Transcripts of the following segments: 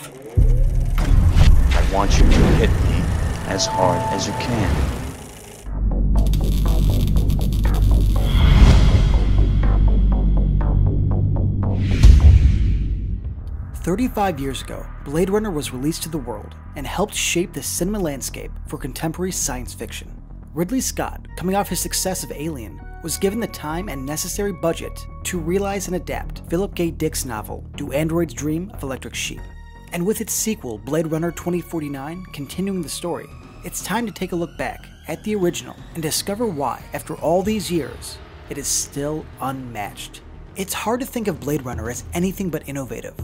I want you to hit me as hard as you can. 35 years ago, Blade Runner was released to the world and helped shape the cinema landscape for contemporary science fiction. Ridley Scott, coming off his success of Alien, was given the time and necessary budget to realize and adapt Philip K. Dick's novel, Do Androids Dream of Electric Sheep? And with its sequel, Blade Runner 2049, continuing the story, it's time to take a look back at the original and discover why, after all these years, it is still unmatched. It's hard to think of Blade Runner as anything but innovative,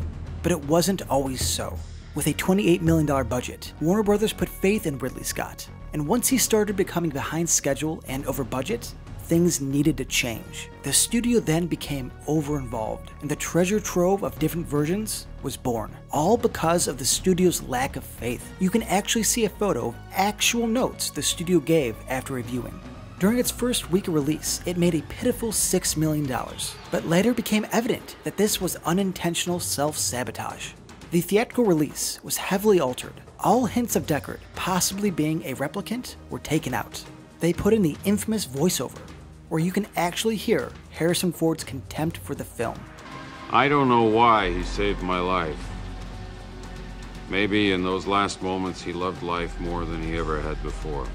but it wasn't always so. With a $28 million budget, Warner Brothers put faith in Ridley Scott, and once he started becoming behind schedule and over budget, things needed to change. The studio then became over-involved, and the treasure trove of different versions was born, all because of the studio's lack of faith. You can actually see a photo of actual notes the studio gave after reviewing. During its first week of release, it made a pitiful $6 million, but later became evident that this was unintentional self-sabotage. The theatrical release was heavily altered. All hints of Deckard possibly being a replicant were taken out. They put in the infamous voiceover, where you can actually hear Harrison Ford's contempt for the film. I don't know why he saved my life. Maybe in those last moments he loved life more than he ever had before.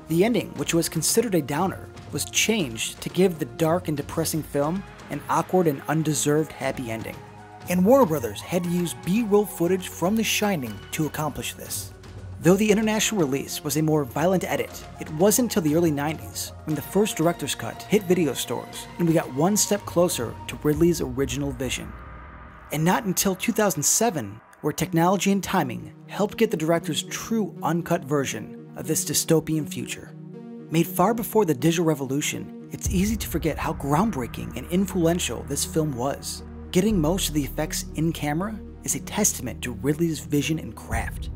The ending, which was considered a downer, was changed to give the dark and depressing film an awkward and undeserved happy ending. And Warner Brothers had to use B-roll footage from The Shining to accomplish this. Though the international release was a more violent edit, it wasn't until the early 90s when the first director's cut hit video stores and we got one step closer to Ridley's original vision. And not until 2007 where technology and timing helped get the director's true uncut version of this dystopian future. Made far before the digital revolution, it's easy to forget how groundbreaking and influential this film was. Getting most of the effects in camera is a testament to Ridley's vision and craft.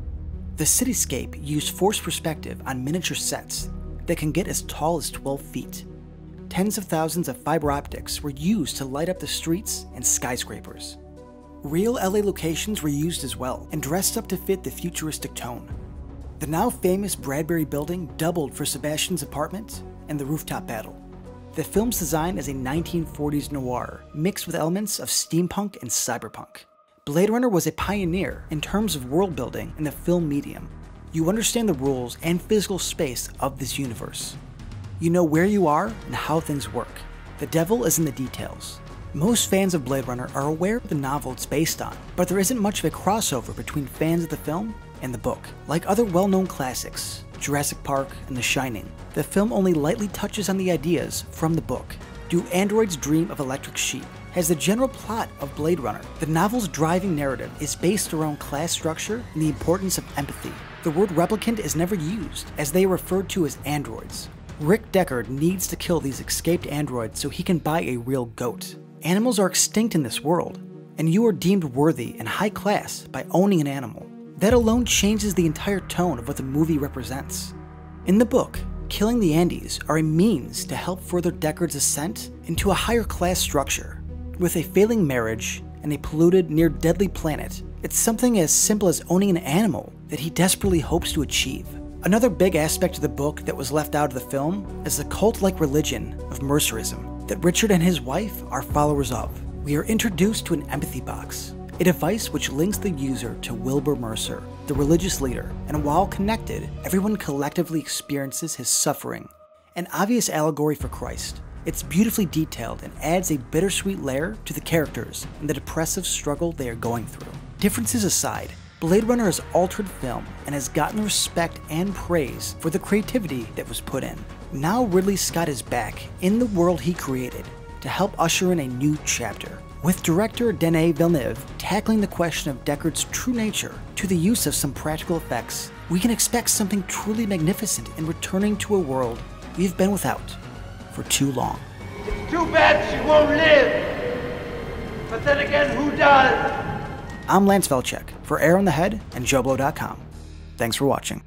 The cityscape used forced perspective on miniature sets that can get as tall as 12 feet. Tens of thousands of fiber optics were used to light up the streets and skyscrapers. Real LA locations were used as well and dressed up to fit the futuristic tone. The now famous Bradbury building doubled for Sebastian's apartment and the rooftop battle. The film's design is a 1940s noir mixed with elements of steampunk and cyberpunk. Blade Runner was a pioneer in terms of world building in the film medium. You understand the rules and physical space of this universe. You know where you are and how things work. The devil is in the details. Most fans of Blade Runner are aware of the novel it's based on, but there isn't much of a crossover between fans of the film and the book. Like other well-known classics, Jurassic Park and The Shining, the film only lightly touches on the ideas from the book. Do Androids Dream of Electric Sheep has the general plot of Blade Runner. The novel's driving narrative is based around class structure and the importance of empathy. The word replicant is never used, as they are referred to as androids. Rick Deckard needs to kill these escaped androids so he can buy a real goat. Animals are extinct in this world, and you are deemed worthy and high class by owning an animal. That alone changes the entire tone of what the movie represents. In the book, killing the Andes are a means to help further Deckard's ascent into a higher class structure. With a failing marriage and a polluted, near-deadly planet, it's something as simple as owning an animal that he desperately hopes to achieve. Another big aspect of the book that was left out of the film is the cult-like religion of mercerism that Richard and his wife are followers of. We are introduced to an empathy box, a device which links the user to Wilbur Mercer, the religious leader, and while connected, everyone collectively experiences his suffering. An obvious allegory for Christ, it's beautifully detailed and adds a bittersweet layer to the characters and the depressive struggle they are going through. Differences aside, Blade Runner has altered film and has gotten respect and praise for the creativity that was put in. Now Ridley Scott is back in the world he created to help usher in a new chapter, with director Denis Villeneuve tackling the question of Deckard's true nature to the use of some practical effects. We can expect something truly magnificent in returning to a world we've been without for too long. It's too bad she won't live, but then again, who does? I'm Lance Velchek for Air on the Head and JoBlo.com. Thanks for watching.